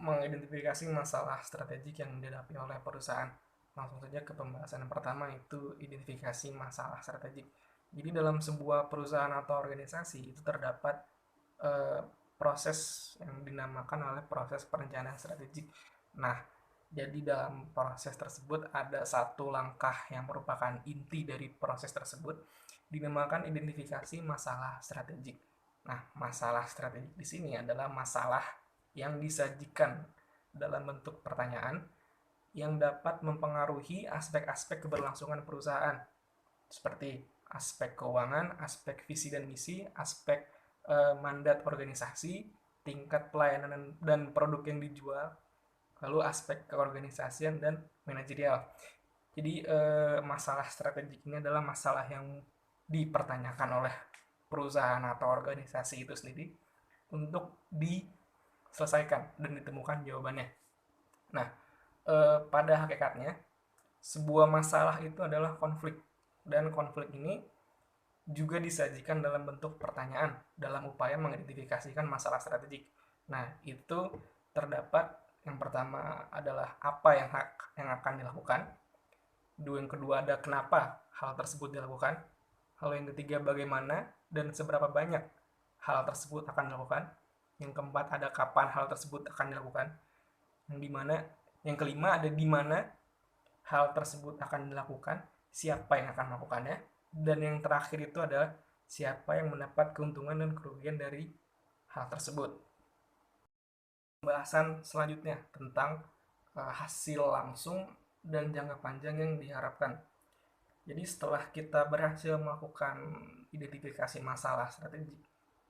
mengidentifikasi masalah strategik yang dihadapi oleh perusahaan. Langsung saja ke pembahasan yang pertama, itu identifikasi masalah strategik. Jadi dalam sebuah perusahaan atau organisasi itu terdapat eh, proses yang dinamakan oleh proses perencanaan strategik. Nah, jadi dalam proses tersebut ada satu langkah yang merupakan inti dari proses tersebut, dinamakan identifikasi masalah strategik. Nah, masalah strategik di sini adalah masalah yang disajikan dalam bentuk pertanyaan yang dapat mempengaruhi aspek-aspek keberlangsungan perusahaan, seperti aspek keuangan, aspek visi dan misi, aspek mandat organisasi, tingkat pelayanan dan produk yang dijual, lalu aspek keorganisasian dan manajerial. Jadi masalah strategik ini adalah masalah yang dipertanyakan oleh perusahaan atau organisasi itu sendiri untuk diselesaikan dan ditemukan jawabannya. Nah, pada hakikatnya sebuah masalah itu adalah konflik, dan konflik ini juga disajikan dalam bentuk pertanyaan dalam upaya mengidentifikasikan masalah strategik. Nah, itu terdapat yang pertama adalah apa yang akan dilakukan, yang kedua ada kenapa hal tersebut dilakukan, lalu yang ketiga bagaimana dan seberapa banyak hal tersebut akan dilakukan, yang keempat ada kapan hal tersebut akan dilakukan, yang kelima ada di mana hal tersebut akan dilakukan, siapa yang akan melakukannya, dan yang terakhir itu adalah siapa yang mendapat keuntungan dan kerugian dari hal tersebut. Pembahasan selanjutnya tentang hasil langsung dan jangka panjang yang diharapkan. Jadi setelah kita berhasil melakukan identifikasi masalah strategik,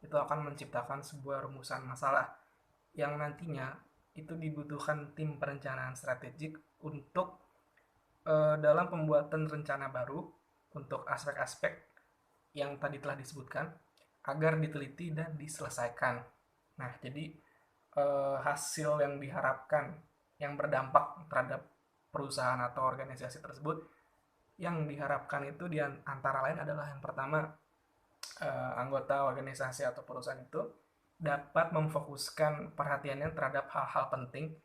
itu akan menciptakan sebuah rumusan masalah yang nantinya itu dibutuhkan tim perencanaan strategik untuk dalam pembuatan rencana baru untuk aspek-aspek yang tadi telah disebutkan agar diteliti dan diselesaikan. Nah, jadi hasil yang diharapkan yang berdampak terhadap perusahaan atau organisasi tersebut yang diharapkan itu di antara lain adalah yang pertama, anggota organisasi atau perusahaan itu dapat memfokuskan perhatiannya terhadap hal-hal penting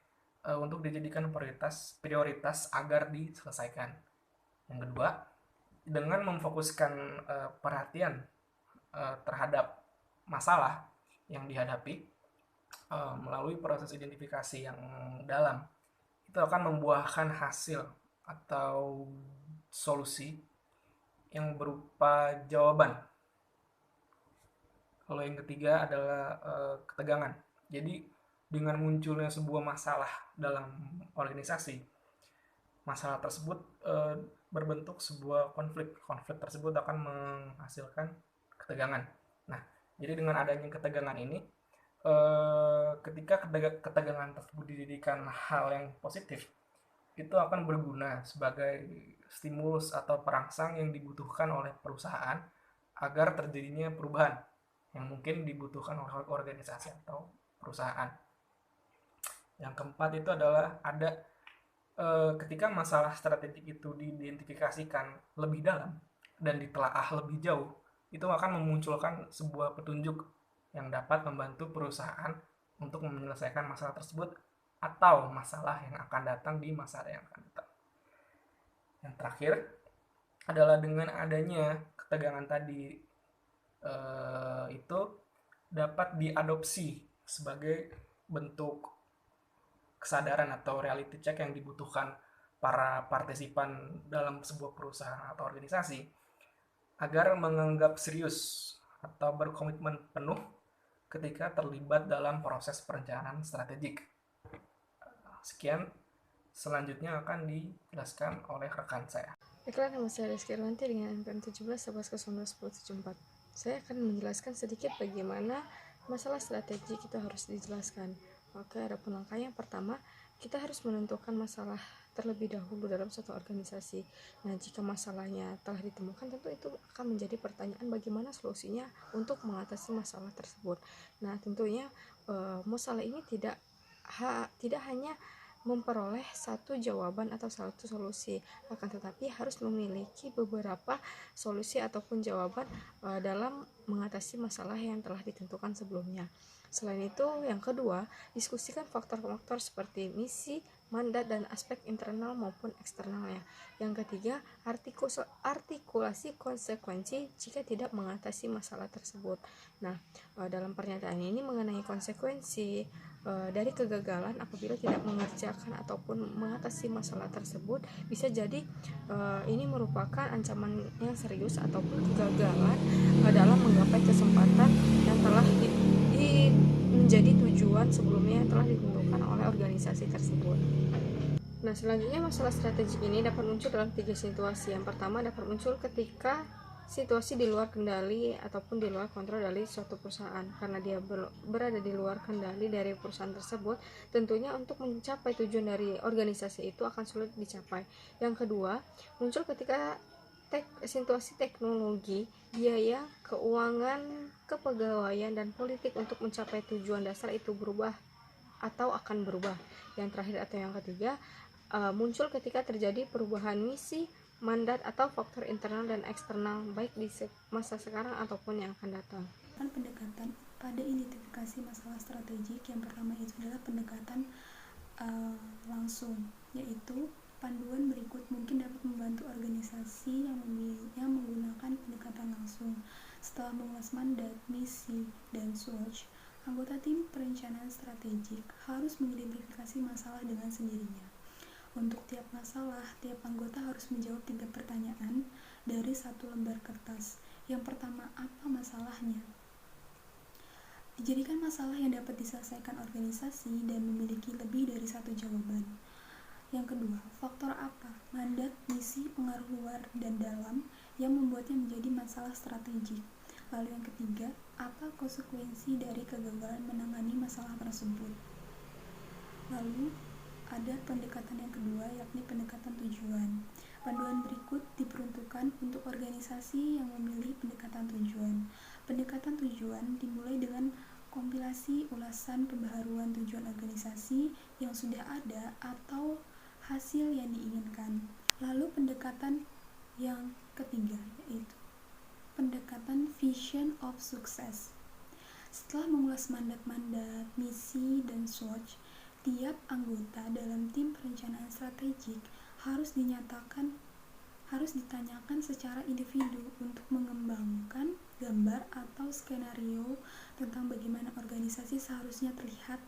untuk dijadikan prioritas agar diselesaikan. Yang kedua, dengan memfokuskan perhatian terhadap masalah yang dihadapi melalui proses identifikasi yang dalam, itu akan membuahkan hasil atau solusi yang berupa jawaban. Kalau yang ketiga adalah ketegangan. Jadi dengan munculnya sebuah masalah dalam organisasi, masalah tersebut berbentuk sebuah konflik. Konflik tersebut akan menghasilkan ketegangan. Nah, jadi dengan adanya ketegangan ini, ketika ketegangan tersebut dijadikan hal yang positif, itu akan berguna sebagai stimulus atau perangsang yang dibutuhkan oleh perusahaan agar terjadinya perubahan yang mungkin dibutuhkan oleh organisasi atau perusahaan. Yang keempat itu adalah ada ketika masalah strategik itu diidentifikasikan lebih dalam dan ditelaah lebih jauh, itu akan memunculkan sebuah petunjuk yang dapat membantu perusahaan untuk menyelesaikan masalah tersebut atau masalah yang akan datang di masa yang akan datang. Yang terakhir adalah dengan adanya ketegangan tadi itu dapat diadopsi sebagai bentuk kesadaran atau reality check yang dibutuhkan para partisipan dalam sebuah perusahaan atau organisasi agar menganggap serius atau berkomitmen penuh ketika terlibat dalam proses perencanaan strategik. Sekian, selanjutnya akan dijelaskan oleh rekan saya. Baiklah, nama saya Rizky Irwanti dengan NPM 17 11 10 1074. Saya akan menjelaskan sedikit bagaimana masalah strategi kita harus dijelaskan. Oke, ada pun langkah yang pertama, kita harus menentukan masalah terlebih dahulu dalam suatu organisasi. Nah, jika masalahnya telah ditemukan, tentu itu akan menjadi pertanyaan bagaimana solusinya untuk mengatasi masalah tersebut. Nah, tentunya masalah ini tidak hanya memperoleh satu jawaban atau satu solusi, akan tetapi harus memiliki beberapa solusi ataupun jawaban dalam mengatasi masalah yang telah ditentukan sebelumnya. Selain itu, yang kedua, diskusikan faktor-faktor seperti misi, mandat, dan aspek internal maupun eksternalnya. Yang ketiga, artikulasi konsekuensi jika tidak mengatasi masalah tersebut. Nah, dalam pernyataan ini mengenai konsekuensi dari kegagalan apabila tidak mengerjakan ataupun mengatasi masalah tersebut, bisa jadi ini merupakan ancaman yang serius ataupun kegagalan dalam menggapai kesempatan yang telah menjadi tujuan sebelumnya yang telah ditentukan oleh organisasi tersebut. Nah, selanjutnya masalah strategik ini dapat muncul dalam 3 situasi. Yang pertama dapat muncul ketika situasi di luar kendali ataupun di luar kontrol dari suatu perusahaan. Karena dia berada di luar kendali dari perusahaan tersebut, tentunya untuk mencapai tujuan dari organisasi itu akan sulit dicapai. Yang kedua, muncul ketika situasi teknologi, biaya, keuangan, kepegawaian, dan politik untuk mencapai tujuan dasar itu berubah atau akan berubah. Yang terakhir atau yang ketiga, muncul ketika terjadi perubahan misi, mandat, atau faktor internal dan eksternal baik di masa sekarang ataupun yang akan datang. Pendekatan pada identifikasi masalah strategik yang pertama itu adalah pendekatan langsung, yaitu panduan berikut mungkin dapat membantu organisasi yang menggunakan pendekatan langsung. Setelah mengulas mandat, misi, dan SWOT, anggota tim perencanaan strategik harus mengidentifikasi masalah dengan sendirinya. Untuk tiap masalah, tiap anggota harus menjawab 3 pertanyaan dari 1 lembar kertas. Yang pertama, apa masalahnya? Dijadikan masalah yang dapat diselesaikan organisasi dan memiliki lebih dari 1 jawaban. Yang kedua, faktor apa, mandat, misi, pengaruh luar dan dalam yang membuatnya menjadi masalah strategik. Lalu yang ketiga, apa konsekuensi dari kegagalan menangani masalah tersebut. Lalu ada pendekatan yang kedua, yakni pendekatan tujuan. Panduan berikut diperuntukkan untuk organisasi yang memilih pendekatan tujuan. Pendekatan tujuan dimulai dengan kompilasi ulasan pembaharuan tujuan organisasi yang sudah ada atau hasil yang diinginkan. Lalu pendekatan yang ketiga, yaitu pendekatan vision of success. Setelah mengulas mandat-mandat, misi, dan SWOT, tiap anggota dalam tim perencanaan strategik harus ditanyakan secara individu untuk mengembangkan gambar atau skenario tentang bagaimana organisasi seharusnya terlihat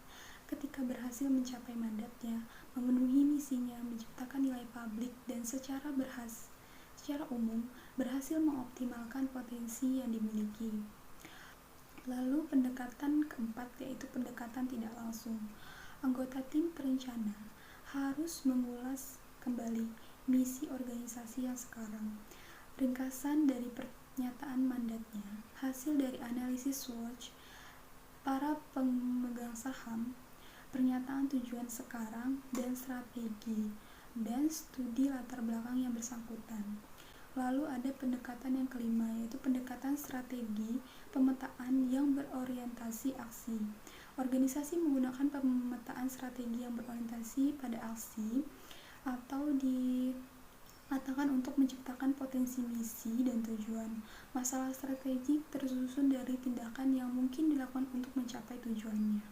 ketika berhasil mencapai mandatnya, memenuhi misinya, menciptakan nilai publik, dan secara umum berhasil mengoptimalkan potensi yang dimiliki. Lalu pendekatan keempat, yaitu pendekatan tidak langsung. Anggota tim perencana harus mengulas kembali misi organisasi yang sekarang, ringkasan dari pernyataan mandatnya, hasil dari analisis SWOT para pemegang saham, pernyataan tujuan sekarang dan strategi, dan studi latar belakang yang bersangkutan. Lalu ada pendekatan yang kelima, yaitu pendekatan strategi pemetaan yang berorientasi aksi. Organisasi menggunakan pemetaan strategi yang berorientasi pada aksi atau dikatakan untuk menciptakan potensi misi dan tujuan. Masalah strategik tersusun dari tindakan yang mungkin dilakukan untuk mencapai tujuannya.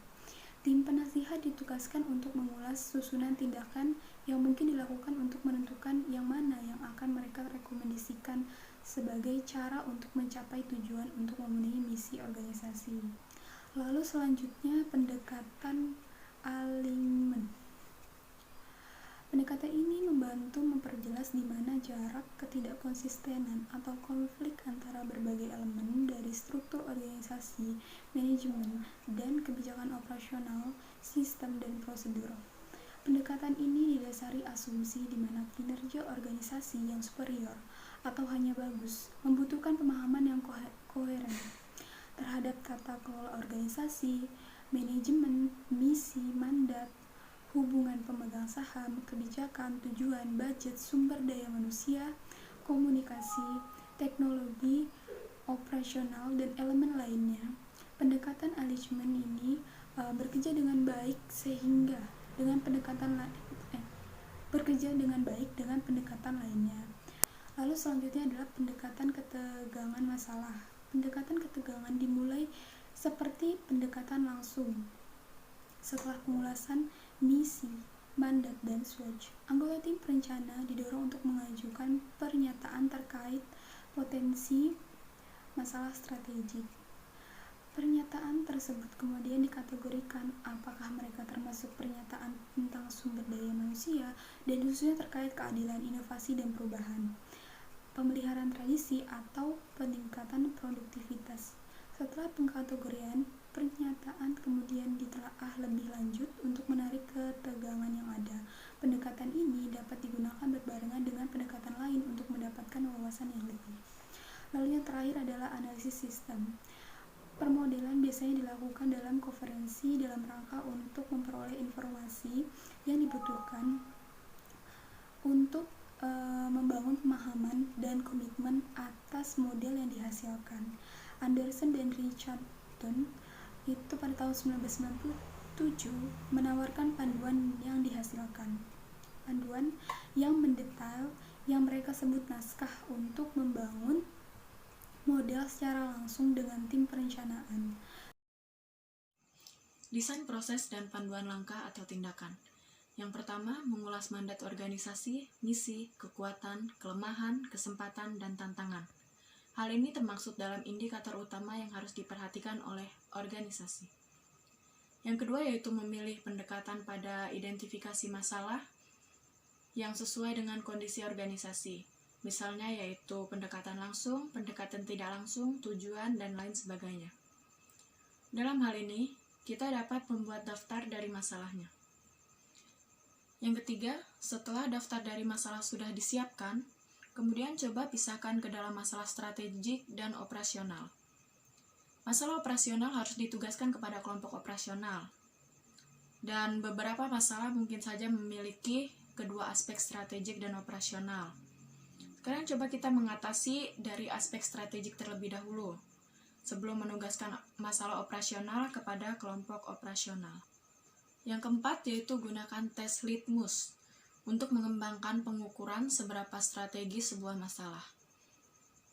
Tim penasihat ditugaskan untuk mengulas susunan tindakan yang mungkin dilakukan untuk menentukan yang mana yang akan mereka rekomendasikan sebagai cara untuk mencapai tujuan untuk memenuhi misi organisasi. Lalu selanjutnya pendekatan alignment. Pendekatan ini membantu memperjelas di mana jarak ketidakkonsistenan atau konflik antara berbagai elemen dari struktur organisasi, manajemen, dan kebijakan operasional, sistem, dan prosedur. Pendekatan ini didasari asumsi di mana kinerja organisasi yang superior atau hanya bagus membutuhkan pemahaman yang koheren terhadap tata kelola organisasi, manajemen, misi, mandat, hubungan pemegang saham, kebijakan, tujuan, budget, sumber daya manusia, komunikasi, teknologi, operasional, dan elemen lainnya. Pendekatan alignment ini bekerja dengan baik dengan pendekatan lainnya. Lalu selanjutnya adalah pendekatan ketegangan masalah. Pendekatan ketegangan dimulai seperti pendekatan langsung. Setelah pengulasan misi, mandat, dan SWOT, anggota tim perencana didorong untuk mengajukan pernyataan terkait potensi masalah strategik. Pernyataan tersebut kemudian dikategorikan apakah mereka termasuk pernyataan tentang sumber daya manusia dan khususnya terkait keadilan, inovasi, dan perubahan, pemeliharaan tradisi, atau peningkatan produktivitas. Setelah pengkategorian, pernyataan kemudian ditelaah lebih lanjut untuk menarik ketegangan yang ada. Pendekatan ini dapat digunakan berbarengan dengan pendekatan lain untuk mendapatkan wawasan yang lebih. Lalu yang terakhir adalah analisis sistem. Permodelan biasanya dilakukan dalam konferensi dalam rangka untuk memperoleh informasi yang dibutuhkan untuk membangun pemahaman dan komitmen atas model yang dihasilkan. Anderson dan Richardson itu pada tahun 1997 menawarkan panduan yang dihasilkan. Panduan yang mendetail yang mereka sebut naskah untuk membangun model secara langsung dengan tim perencanaan. Desain proses dan panduan langkah atau tindakan. Yang pertama, mengulas mandat organisasi, misi, kekuatan, kelemahan, kesempatan, dan tantangan. Hal ini termaksud dalam indikator utama yang harus diperhatikan oleh organisasi. Yang kedua yaitu memilih pendekatan pada identifikasi masalah yang sesuai dengan kondisi organisasi. Misalnya yaitu pendekatan langsung, pendekatan tidak langsung, tujuan, dan lain sebagainya. Dalam hal ini, kita dapat membuat daftar dari masalahnya. Yang ketiga, setelah daftar dari masalah sudah disiapkan, kemudian coba pisahkan ke dalam masalah strategik dan operasional. Masalah operasional harus ditugaskan kepada kelompok operasional. Dan beberapa masalah mungkin saja memiliki kedua aspek strategik dan operasional. Sekarang coba kita mengatasi dari aspek strategik terlebih dahulu, sebelum menugaskan masalah operasional kepada kelompok operasional. Yang keempat yaitu gunakan tes litmus untuk mengembangkan pengukuran seberapa strategis sebuah masalah.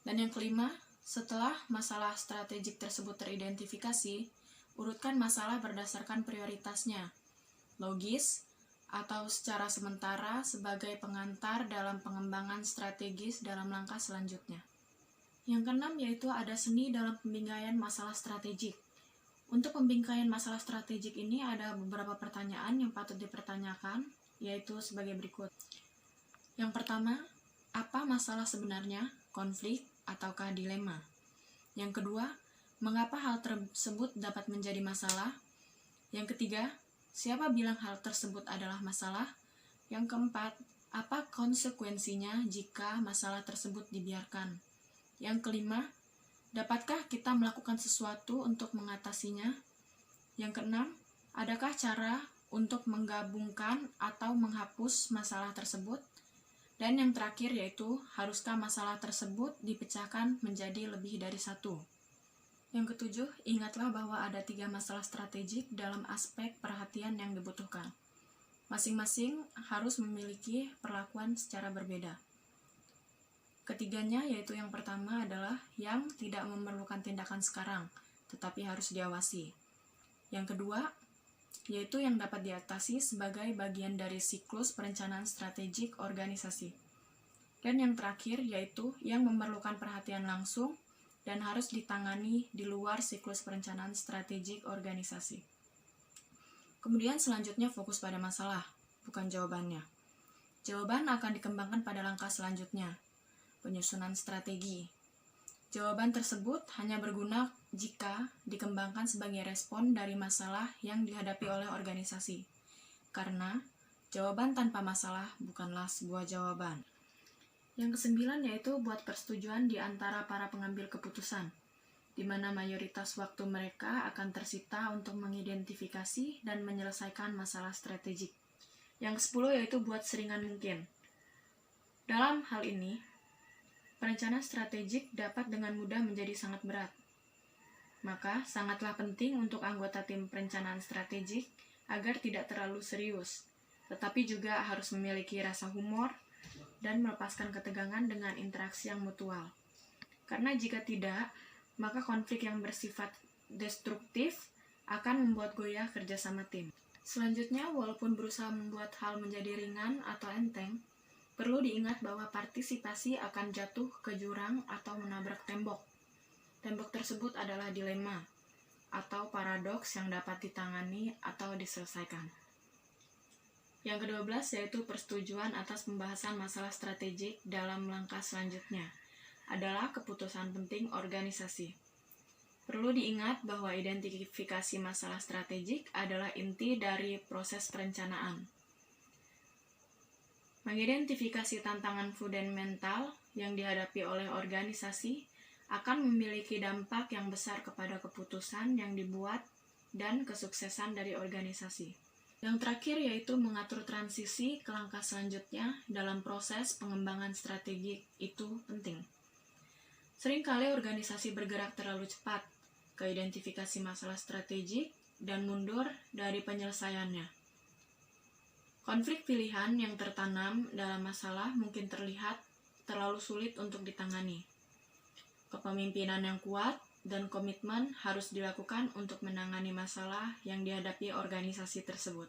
Dan yang kelima, setelah masalah strategik tersebut teridentifikasi, urutkan masalah berdasarkan prioritasnya, logis, atau secara sementara sebagai pengantar dalam pengembangan strategis dalam langkah selanjutnya. Yang keenam yaitu ada seni dalam pembingkaian masalah strategik. Untuk pembingkaian masalah strategik ini ada beberapa pertanyaan yang patut dipertanyakan, yaitu sebagai berikut. Yang pertama, apa masalah sebenarnya, konflik, ataukah dilema? Yang kedua, mengapa hal tersebut dapat menjadi masalah? Yang ketiga, siapa bilang hal tersebut adalah masalah? Yang keempat, apa konsekuensinya jika masalah tersebut dibiarkan? Yang kelima, dapatkah kita melakukan sesuatu untuk mengatasinya? Yang keenam, adakah cara untuk menggabungkan atau menghapus masalah tersebut? Dan yang terakhir yaitu, haruskah masalah tersebut dipecahkan menjadi lebih dari satu? Yang ketujuh, ingatlah bahwa ada 3 masalah strategik dalam aspek perhatian yang dibutuhkan. Masing-masing harus memiliki perlakuan secara berbeda. Ketiganya yaitu yang pertama adalah yang tidak memerlukan tindakan sekarang, tetapi harus diawasi. Yang kedua, yaitu yang dapat diatasi sebagai bagian dari siklus perencanaan strategik organisasi. Dan yang terakhir yaitu yang memerlukan perhatian langsung dan harus ditangani di luar siklus perencanaan strategik organisasi. Kemudian selanjutnya fokus pada masalah, bukan jawabannya. Jawaban akan dikembangkan pada langkah selanjutnya, penyusunan strategi. Jawaban tersebut hanya berguna jika dikembangkan sebagai respon dari masalah yang dihadapi oleh organisasi. Karena jawaban tanpa masalah bukanlah sebuah jawaban. Yang kesembilan yaitu buat persetujuan di antara para pengambil keputusan, di mana mayoritas waktu mereka akan tersita untuk mengidentifikasi dan menyelesaikan masalah strategik. Yang ke-10 yaitu buat seringan mungkin. Dalam hal ini, perencanaan strategik dapat dengan mudah menjadi sangat berat. Maka, sangatlah penting untuk anggota tim perencanaan strategik agar tidak terlalu serius, tetapi juga harus memiliki rasa humor dan melepaskan ketegangan dengan interaksi yang mutual. Karena jika tidak, maka konflik yang bersifat destruktif akan membuat goyah kerjasama tim. Selanjutnya, walaupun berusaha membuat hal menjadi ringan atau enteng, perlu diingat bahwa partisipasi akan jatuh ke jurang atau menabrak tembok. Tembok tersebut adalah dilema atau paradoks yang dapat ditangani atau diselesaikan. Yang ke-12 yaitu persetujuan atas pembahasan masalah strategik dalam langkah selanjutnya adalah keputusan penting organisasi. Perlu diingat bahwa identifikasi masalah strategik adalah inti dari proses perencanaan. Mengidentifikasi tantangan fundamental yang dihadapi oleh organisasi akan memiliki dampak yang besar kepada keputusan yang dibuat dan kesuksesan dari organisasi. Yang terakhir yaitu mengatur transisi ke langkah selanjutnya dalam proses pengembangan strategik itu penting. Seringkali organisasi bergerak terlalu cepat ke identifikasi masalah strategik dan mundur dari penyelesaiannya. Konflik pilihan yang tertanam dalam masalah mungkin terlihat terlalu sulit untuk ditangani. Kepemimpinan yang kuat dan komitmen harus dilakukan untuk menangani masalah yang dihadapi organisasi tersebut.